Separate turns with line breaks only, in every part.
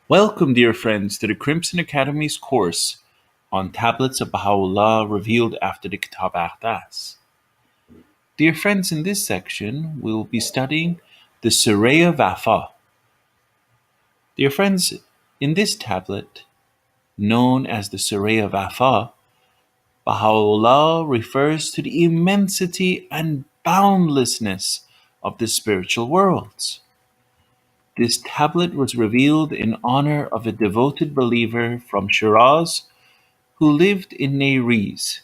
Welcome, dear friends, to the Crimson Academy's course on Tablets of Baha'u'lláh revealed after the Kitáb-i-Aqdas. Dear friends, in this section, we will be studying the Súriy Vafá. Dear friends, in this tablet, known as the Súriy Vafá, Baha'u'lláh refers to the immensity and boundlessness of the spiritual worlds. This tablet was revealed in honor of a devoted believer from Shiraz who lived in Nayriz.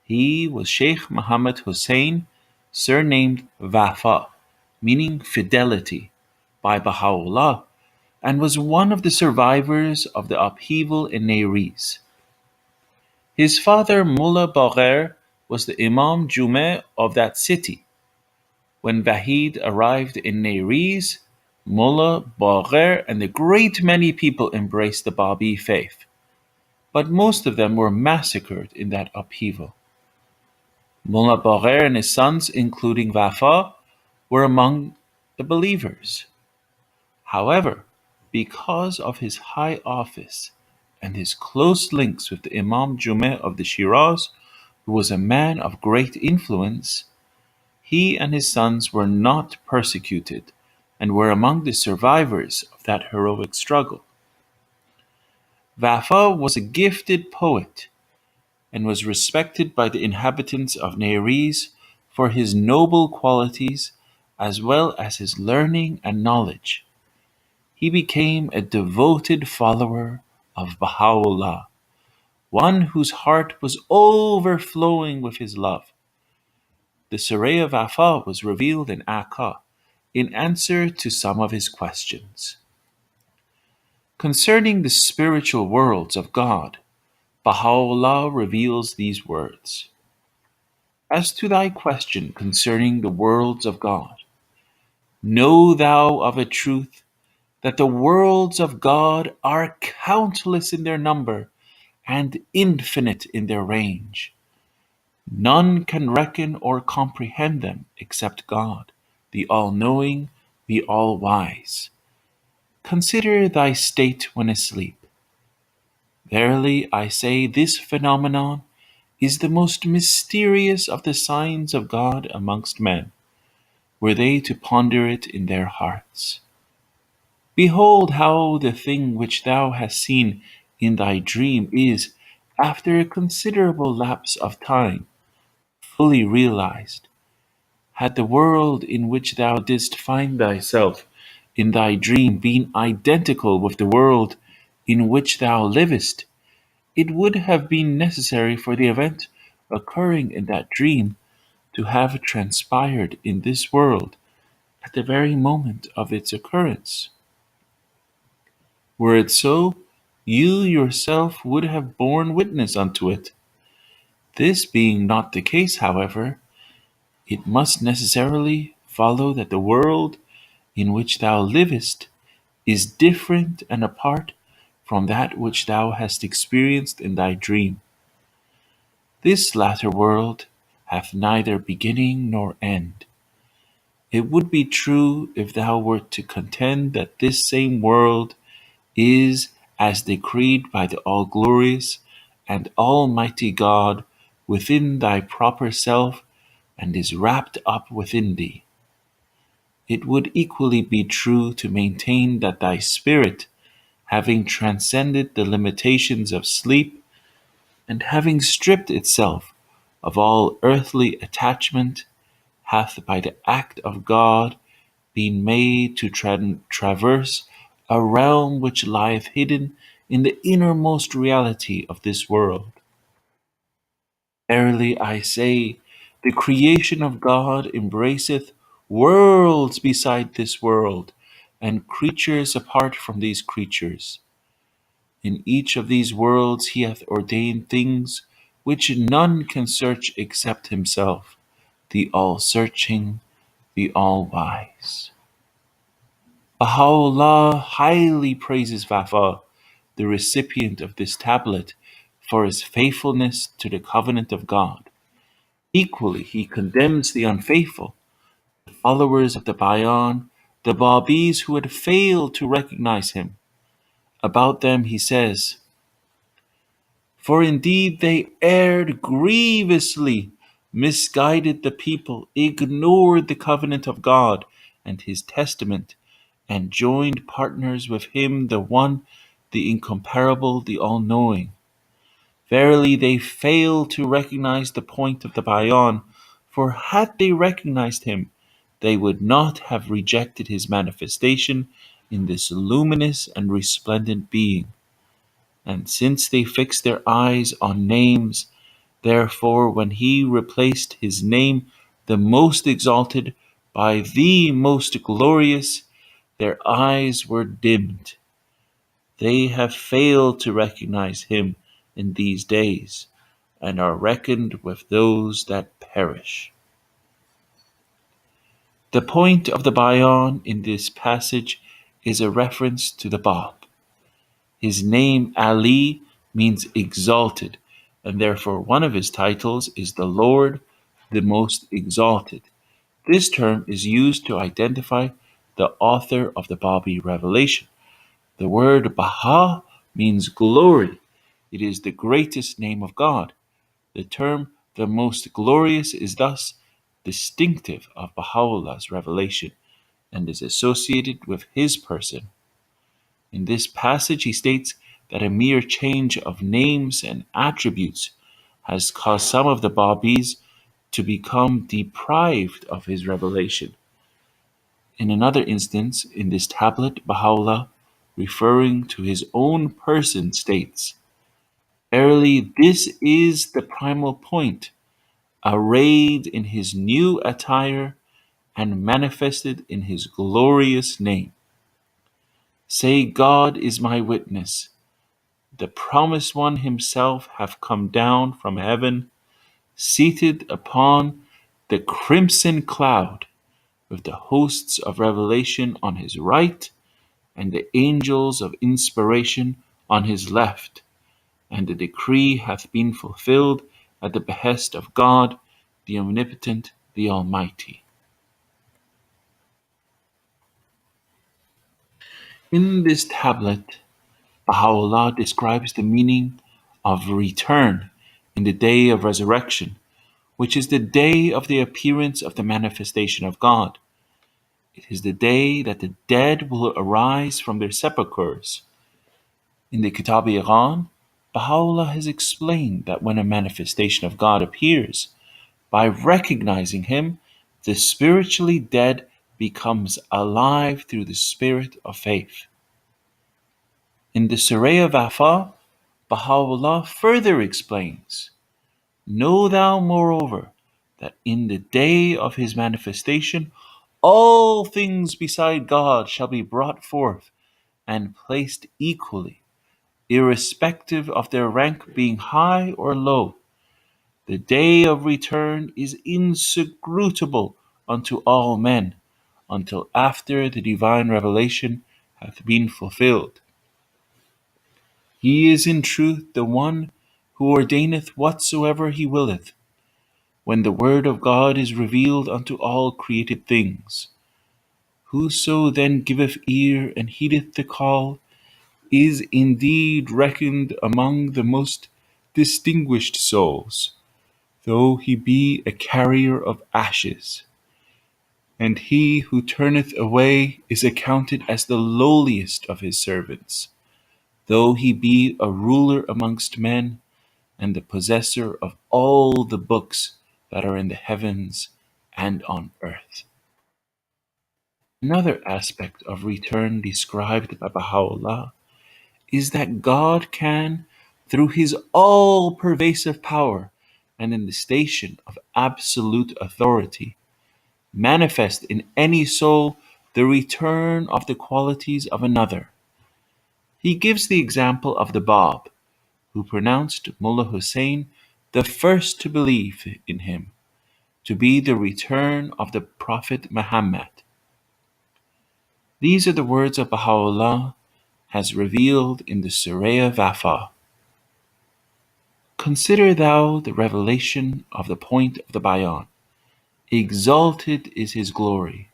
He was Sheikh Muhammad Hussein, surnamed Vafá, meaning fidelity, by Baha'u'lláh, and was one of the survivors of the upheaval in Nayriz. His father, Mullah Bagher, was the Imam Jume of that city. When Vahid arrived in Nayriz, Mullah Bagher and a great many people embraced the Bahá'í Faith, but most of them were massacred in that upheaval. Mullah Bagher and his sons, including Vafá, were among the believers. However, because of his high office and his close links with the Imam Jume of the Shiraz, who was a man of great influence, he and his sons were not persecuted and were among the survivors of that heroic struggle. Vafá was a gifted poet and was respected by the inhabitants of Nayriz for his noble qualities as well as his learning and knowledge. He became a devoted follower of Baha'u'lláh, one whose heart was overflowing with his love. The Súriy Vafá was revealed in Aqdah in answer to some of his questions. Concerning the spiritual worlds of God, Baha'u'lláh reveals these words. As to thy question concerning the worlds of God, know thou of a truth that the worlds of God are countless in their number and infinite in their range. None can reckon or comprehend them except God, the all-knowing, the all-wise. Consider thy state when asleep. Verily I say, this phenomenon is the most mysterious of the signs of God amongst men, were they to ponder it in their hearts. Behold how the thing which thou hast seen in thy dream is, after a considerable lapse of time, fully realized. Had the world in which thou didst find thyself in thy dream been identical with the world in which thou livest, it would have been necessary for the event occurring in that dream to have transpired in this world at the very moment of its occurrence. Were it so, you yourself would have borne witness unto it. This being not the case, however, it must necessarily follow that the world in which thou livest is different and apart from that which thou hast experienced in thy dream. This latter world hath neither beginning nor end. It would be true if thou wert to contend that this same world is as decreed by the all-glorious and almighty God within thy proper self and is wrapped up within thee. It would equally be true to maintain that thy spirit, having transcended the limitations of sleep, and having stripped itself of all earthly attachment, hath by the act of God been made to traverse a realm which lieth hidden in the innermost reality of this world. Verily I say, the creation of God embraceth worlds beside this world, and creatures apart from these creatures. In each of these worlds he hath ordained things which none can search except himself, the all-searching, the all-wise. Baha'u'lláh highly praises Vafá, the recipient of this tablet, for his faithfulness to the covenant of God. Equally, he condemns the unfaithful, the followers of the Bayan, the Babis who had failed to recognize him. About them he says, "For indeed they erred grievously, misguided the people, ignored the covenant of God and his testament, and joined partners with him, the one, the incomparable, the all-knowing. Verily they fail to recognize the point of the Bayan, for had they recognized him, they would not have rejected his manifestation in this luminous and resplendent being. And since they fixed their eyes on names, therefore when he replaced his name, the most exalted, by the most glorious, their eyes were dimmed. They have failed to recognize him in these days, and are reckoned with those that perish." The point of the Bayan in this passage is a reference to the Bab. His name Ali means exalted, and therefore one of his titles is the Lord, the Most Exalted. This term is used to identify the author of the Babi revelation. The word Baha means glory. It is the greatest name of God. The term the most glorious is thus distinctive of Baha'u'llah's revelation and is associated with his person. In this passage, he states that a mere change of names and attributes has caused some of the Babis to become deprived of his revelation. In another instance, in this tablet, Baha'u'llah, referring to his own person, states, "Verily, this is the primal point, arrayed in his new attire and manifested in his glorious name. Say, God is my witness. The promised one himself hath come down from heaven, seated upon the crimson cloud, with the hosts of revelation on his right, and the angels of inspiration on his left. And the decree hath been fulfilled at the behest of God, the Omnipotent, the Almighty." In this tablet, Baha'u'llah describes the meaning of return in the day of resurrection, which is the day of the appearance of the manifestation of God. It is the day that the dead will arise from their sepulchres. In the Kitáb-i-Aqdas, Baha'u'llah has explained that when a manifestation of God appears, by recognizing him, the spiritually dead becomes alive through the spirit of faith. In the Súriy Vafá, Baha'u'llah further explains, "Know thou moreover that in the day of his manifestation all things beside God shall be brought forth and placed equally, irrespective of their rank being high or low. The day of return is inscrutable unto all men, until after the divine revelation hath been fulfilled. He is in truth the one who ordaineth whatsoever he willeth, when the word of God is revealed unto all created things. Whoso then giveth ear and heedeth the call is indeed reckoned among the most distinguished souls, though he be a carrier of ashes. And he who turneth away is accounted as the lowliest of his servants, though he be a ruler amongst men and the possessor of all the books that are in the heavens and on earth." Another aspect of return described by Baha'u'llah is that God can, through his all-pervasive power and in the station of absolute authority, manifest in any soul the return of the qualities of another. He gives the example of the Bab, who pronounced Mullah Hussein the first to believe in him, to be the return of the Prophet Muhammad. These are the words of Baha'u'llah as revealed in the Súriy Vafá. "Consider thou the revelation of the point of the Bayan. Exalted is his glory.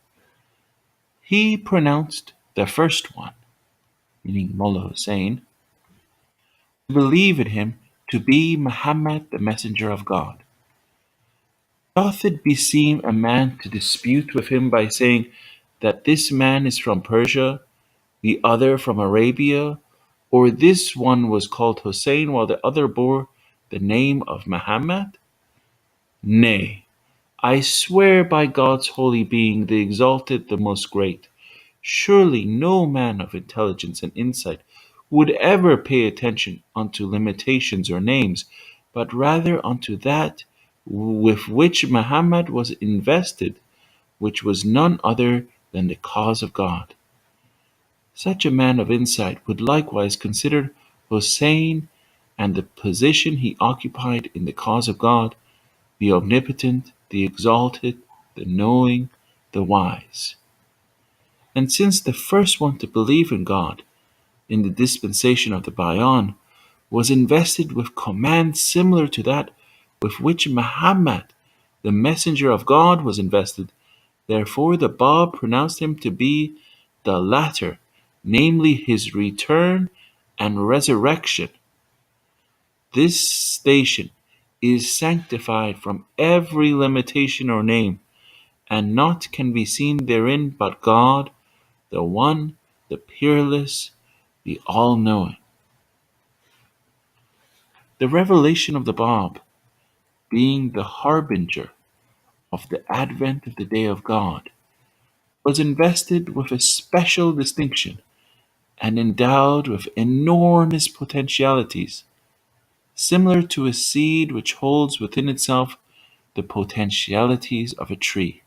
He pronounced the first one, meaning Mullah Hussein, to believe in him to be Muhammad, the messenger of God. Doth it beseem a man to dispute with him by saying that this man is from Persia, the other from Arabia, or this one was called Hussein while the other bore the name of Muhammad? Nay, I swear by God's holy being, the exalted, the most great, surely no man of intelligence and insight would ever pay attention unto limitations or names, but rather unto that with which Muhammad was invested, which was none other than the cause of God. Such a man of insight would likewise consider Hussein and the position he occupied in the cause of God, the omnipotent, the exalted, the knowing, the wise. And since the first one to believe in God in the dispensation of the Bayan was invested with command similar to that with which Muhammad, the messenger of God, was invested, therefore the Bab pronounced him to be the latter, namely his return and resurrection. This station is sanctified from every limitation or name, and naught can be seen therein but God, the One, the Peerless, the All-Knowing. The revelation of the Bab, being the harbinger of the advent of the day of God, was invested with a special distinction and endowed with enormous potentialities, similar to a seed which holds within itself the potentialities of a tree.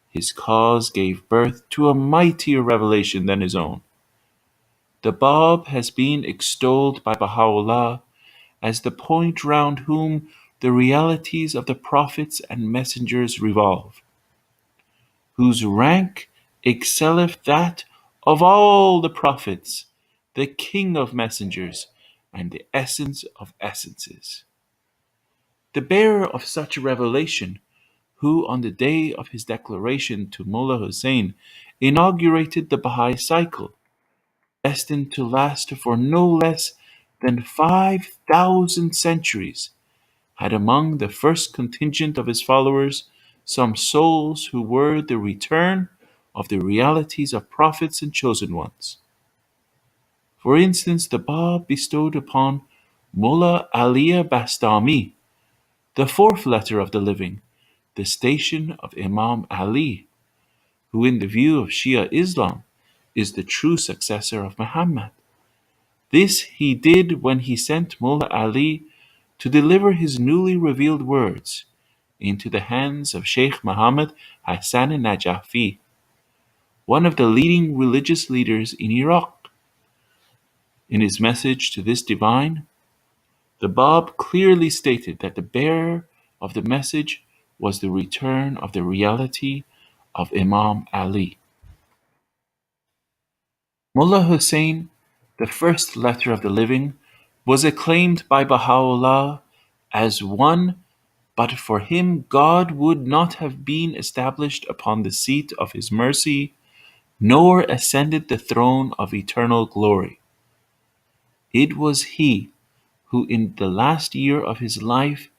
His cause gave birth to a mightier revelation than his own. The Bab has been extolled by Baha'u'lláh as the point round whom the realities of the prophets and messengers revolve, whose rank excelleth that of all the prophets, the king of messengers, and the essence of essences. The bearer of such a revelation, who on the day of his declaration to Mullah Hussein inaugurated the Bahá'í cycle, destined to last for no less than 5,000 centuries, had among the first contingent of his followers some souls who were the return of the realities of prophets and chosen ones. For instance, the Bab bestowed upon Mullah Ali Bastami, the fourth letter of the living, the station of Imam Ali, who in the view of Shia Islam is the true successor of Muhammad. This he did when he sent Mullah Ali to deliver his newly revealed words into the hands of Sheikh Muhammad Hassan Najafi, one of the leading religious leaders in Iraq. In his message to this divine, the Bab clearly stated that the bearer of the message was the return of the reality of Imam Ali. Mullah Hussein, the first letter of the living, was acclaimed by Baha'u'lláh as one, but for him God would not have been established upon the seat of his mercy, nor ascended the throne of eternal glory. It was he who in the last year of his life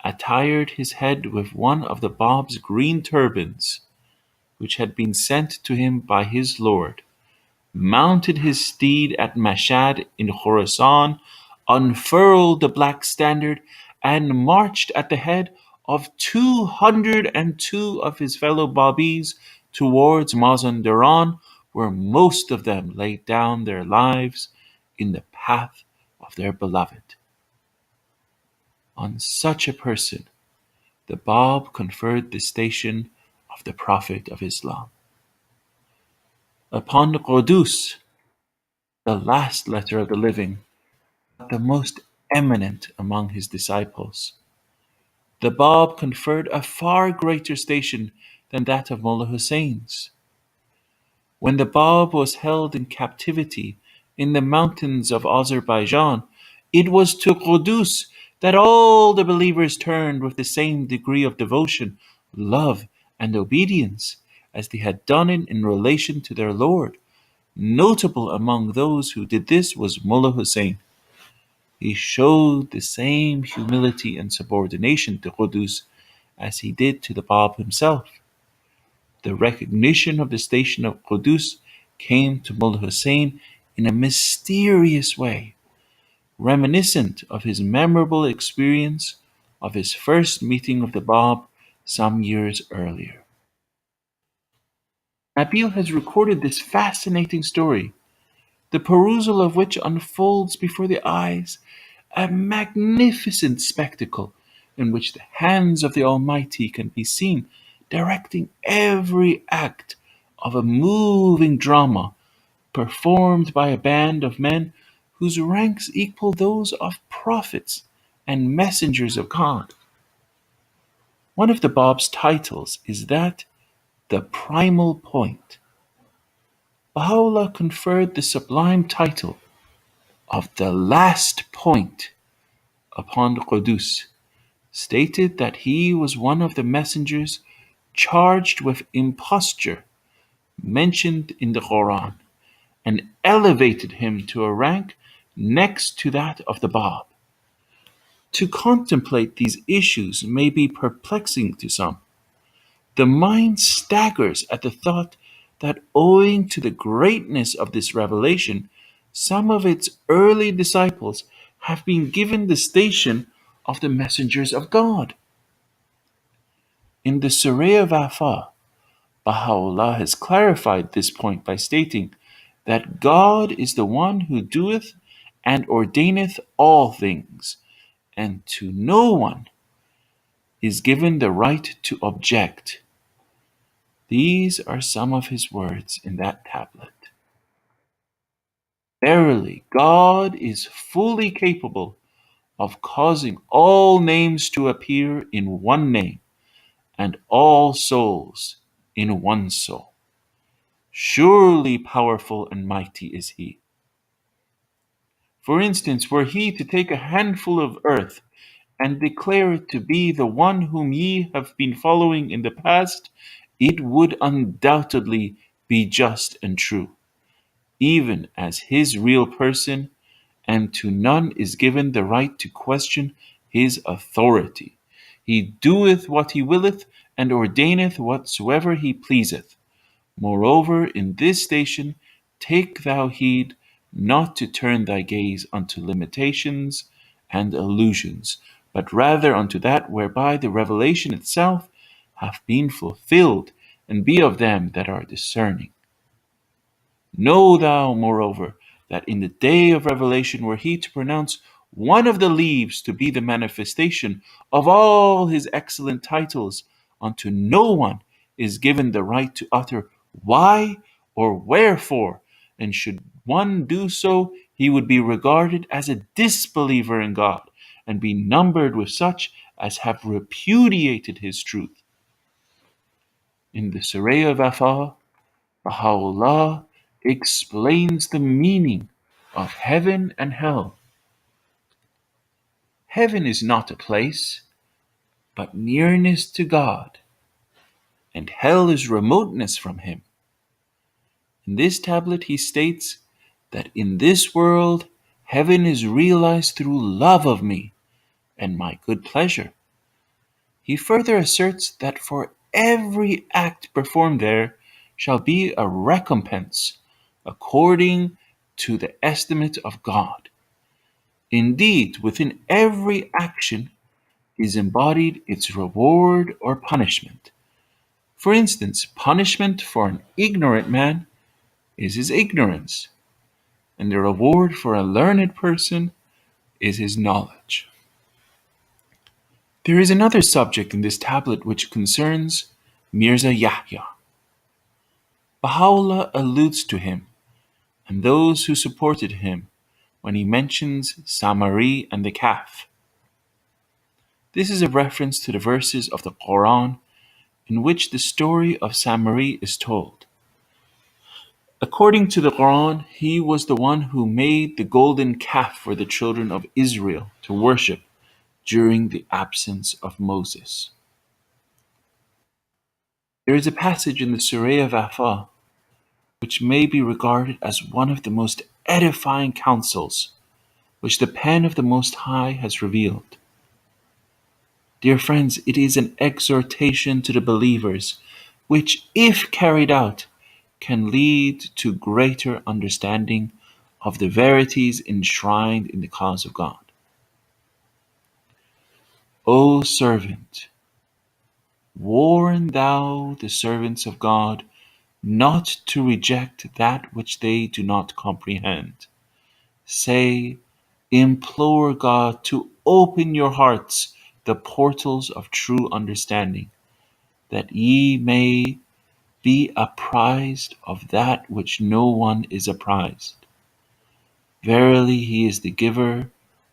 attired his head with one of the Bab's green turbans, which had been sent to him by his Lord, mounted his steed at Mashhad in Khorasan, unfurled the black standard, and marched at the head of 202 of his fellow Babis towards Mazandaran, where most of them laid down their lives in the path of their beloved. On such a person, the Bab conferred the station of the Prophet of Islam. Upon Qudus, the last letter of the living, the most eminent among his disciples, the Bab conferred a far greater station than that of Mullah Hussein's. When the Bab was held in captivity in the mountains of Azerbaijan, it was to Qudus that all the believers turned with the same degree of devotion, love, and obedience as they had done it in relation to their Lord, Notable among those who did this was Mullah Hussein. He showed the same humility and subordination to Qudus as he did to the Bab himself. The recognition of the station of Qudus came to Mullah Hussein in a mysterious way, reminiscent of his memorable experience of his first meeting of the Bab some years earlier. Nabil has recorded this fascinating story, the perusal of which unfolds before the eyes a magnificent spectacle in which the hands of the Almighty can be seen directing every act of a moving drama performed by a band of men whose ranks equal those of prophets and messengers of God. One of the Bab's titles is that the primal point. Baha'u'lláh conferred the sublime title of the last point upon Qudus, stated that he was one of the messengers charged with imposture mentioned in the Quran, and elevated him to a rank next to that of the Bab. To contemplate these issues may be perplexing to some. The mind staggers at the thought that owing to the greatness of this revelation, some of its early disciples have been given the station of the messengers of God. In the Súriy Vafá, Baha'u'lláh has clarified this point by stating that God is the one who doeth and ordaineth all things, and to no one is given the right to object. These are some of his words in that tablet. Verily, God is fully capable of causing all names to appear in one name, and all souls in one soul. Surely powerful and mighty is he. For instance, were he to take a handful of earth and declare it to be the one whom ye have been following in the past, it would undoubtedly be just and true, even as his real person, and to none is given the right to question his authority. He doeth what he willeth, and ordaineth whatsoever he pleaseth. Moreover, in this station, take thou heed not to turn thy gaze unto limitations and illusions, but rather unto that whereby the revelation itself hath been fulfilled, and be of them that are discerning. Know thou, moreover, that in the day of revelation, were he to pronounce one of the leaves to be the manifestation of all his excellent titles, unto no one is given the right to utter why or wherefore, and should one do so, he would be regarded as a disbeliever in God, and be numbered with such as have repudiated his truth. In the Súriy of Vafá, Baha'u'lláh explains the meaning of heaven and hell. Heaven is not a place, but nearness to God, and hell is remoteness from him. In this tablet he states that in this world heaven is realized through love of me and my good pleasure. He further asserts that for every act performed there shall be a recompense according to the estimate of God. Indeed, within every action is embodied its reward or punishment. For instance, punishment for an ignorant man is his ignorance, and the reward for a learned person is his knowledge. There is another subject in this tablet which concerns Mirza Yahya. Baha'u'lláh alludes to him and those who supported him when he mentions Samari and the calf. This is a reference to the verses of the Quran in which the story of Samari is told. According to the Quran, he was the one who made the golden calf for the children of Israel to worship during the absence of Moses. There is a passage in the Surah of Vafá which may be regarded as one of the most edifying counsels which the pen of the Most High has revealed. Dear friends, it is an exhortation to the believers, which, if carried out, can lead to greater understanding of the verities enshrined in the cause of God. O servant, warn thou the servants of God not to reject that which they do not comprehend. Say, implore God to open your hearts the portals of true understanding, that ye may be apprised of that which no one is apprised. Verily, he is the giver,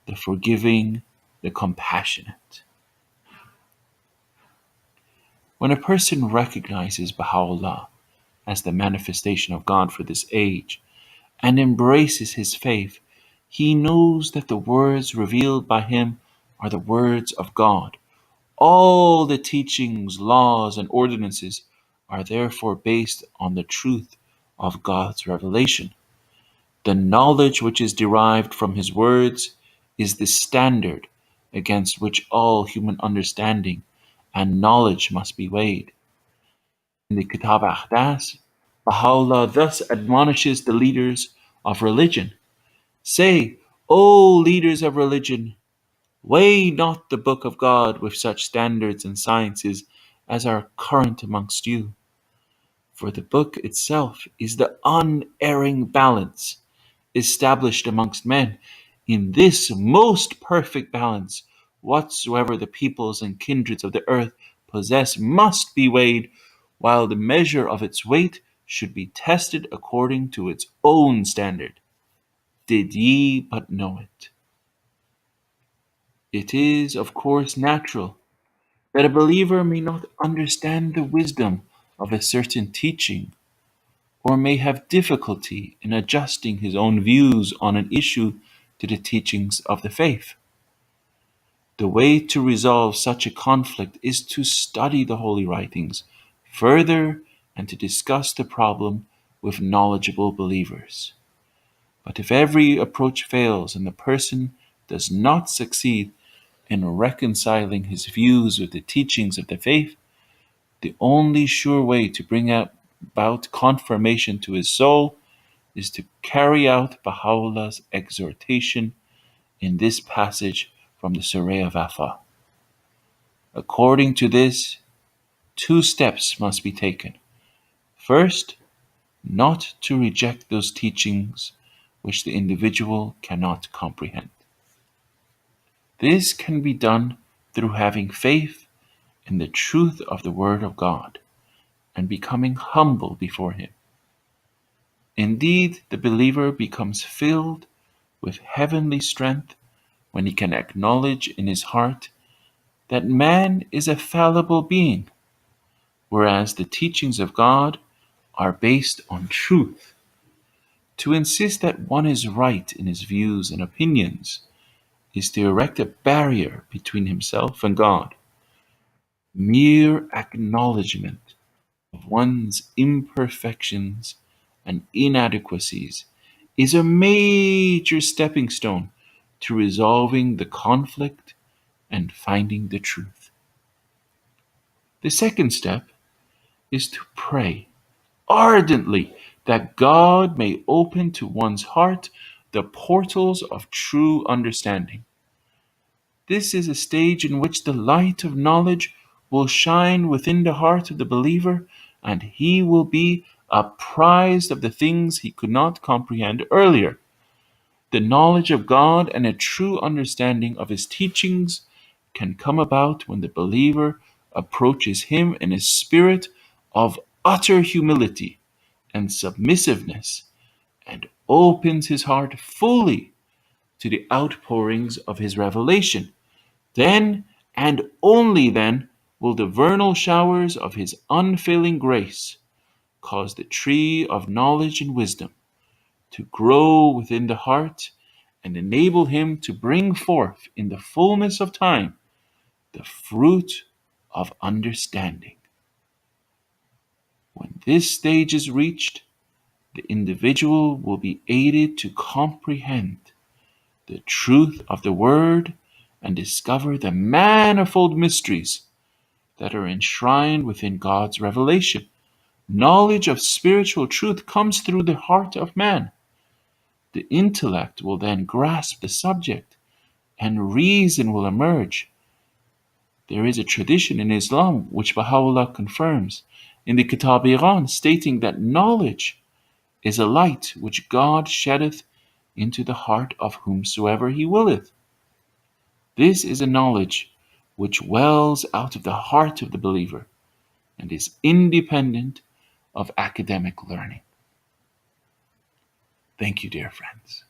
the forgiving, the compassionate. When a person recognizes Baha'u'lláh as the manifestation of God for this age and embraces his faith, he knows that the words revealed by him are the words of God. All the teachings, laws, and ordinances are therefore based on the truth of God's revelation. The knowledge which is derived from his words is the standard against which all human understanding and knowledge must be weighed. In the Kitáb-i-Aqdas, Baha'u'lláh thus admonishes the leaders of religion. Say, O leaders of religion, weigh not the book of God with such standards and sciences as are current amongst you. For the book itself is the unerring balance established amongst men. In this most perfect balance, whatsoever the peoples and kindreds of the earth possess must be weighed, while the measure of its weight should be tested according to its own standard. Did ye but know it. It is, of course, natural that a believer may not understand the wisdom of a certain teaching, or may have difficulty in adjusting his own views on an issue to the teachings of the faith. The way to resolve such a conflict is to study the holy writings further and to discuss the problem with knowledgeable believers. But if every approach fails and the person does not succeed in reconciling his views with the teachings of the faith, the only sure way to bring about confirmation to his soul is to carry out Baha'u'llah's exhortation in this passage from the Súriy of Vafá. According to this, two steps must be taken. First, not to reject those teachings which the individual cannot comprehend. This can be done through having faith in the truth of the Word of God and becoming humble before Him. Indeed, the believer becomes filled with heavenly strength when he can acknowledge in his heart that man is a fallible being, whereas the teachings of God are based on truth. To insist that one is right in his views and opinions is to erect a barrier between himself and God. Mere acknowledgement of one's imperfections and inadequacies is a major stepping stone to resolving the conflict and finding the truth. The second step is to pray ardently that God may open to one's heart the portals of true understanding. This is a stage in which the light of knowledge will shine within the heart of the believer, and he will be apprised of the things he could not comprehend earlier. The knowledge of God and a true understanding of His teachings can come about when the believer approaches Him in a spirit of utter humility and submissiveness and opens his heart fully to the outpourings of His revelation. Then, and only then, will the vernal showers of His unfailing grace cause the tree of knowledge and wisdom to grow within the heart and enable him to bring forth in the fullness of time the fruit of understanding. When this stage is reached, the individual will be aided to comprehend the truth of the Word and discover the manifold mysteries that are enshrined within God's revelation. Knowledge of spiritual truth comes through the heart of man. The intellect will then grasp the subject, and reason will emerge. There is a tradition in Islam which Baha'u'lláh confirms in the Kitáb-i-Aqdas, stating that knowledge is a light which God sheddeth into the heart of whomsoever he willeth. This is a knowledge which wells out of the heart of the believer and is independent of academic learning. Thank you, dear friends.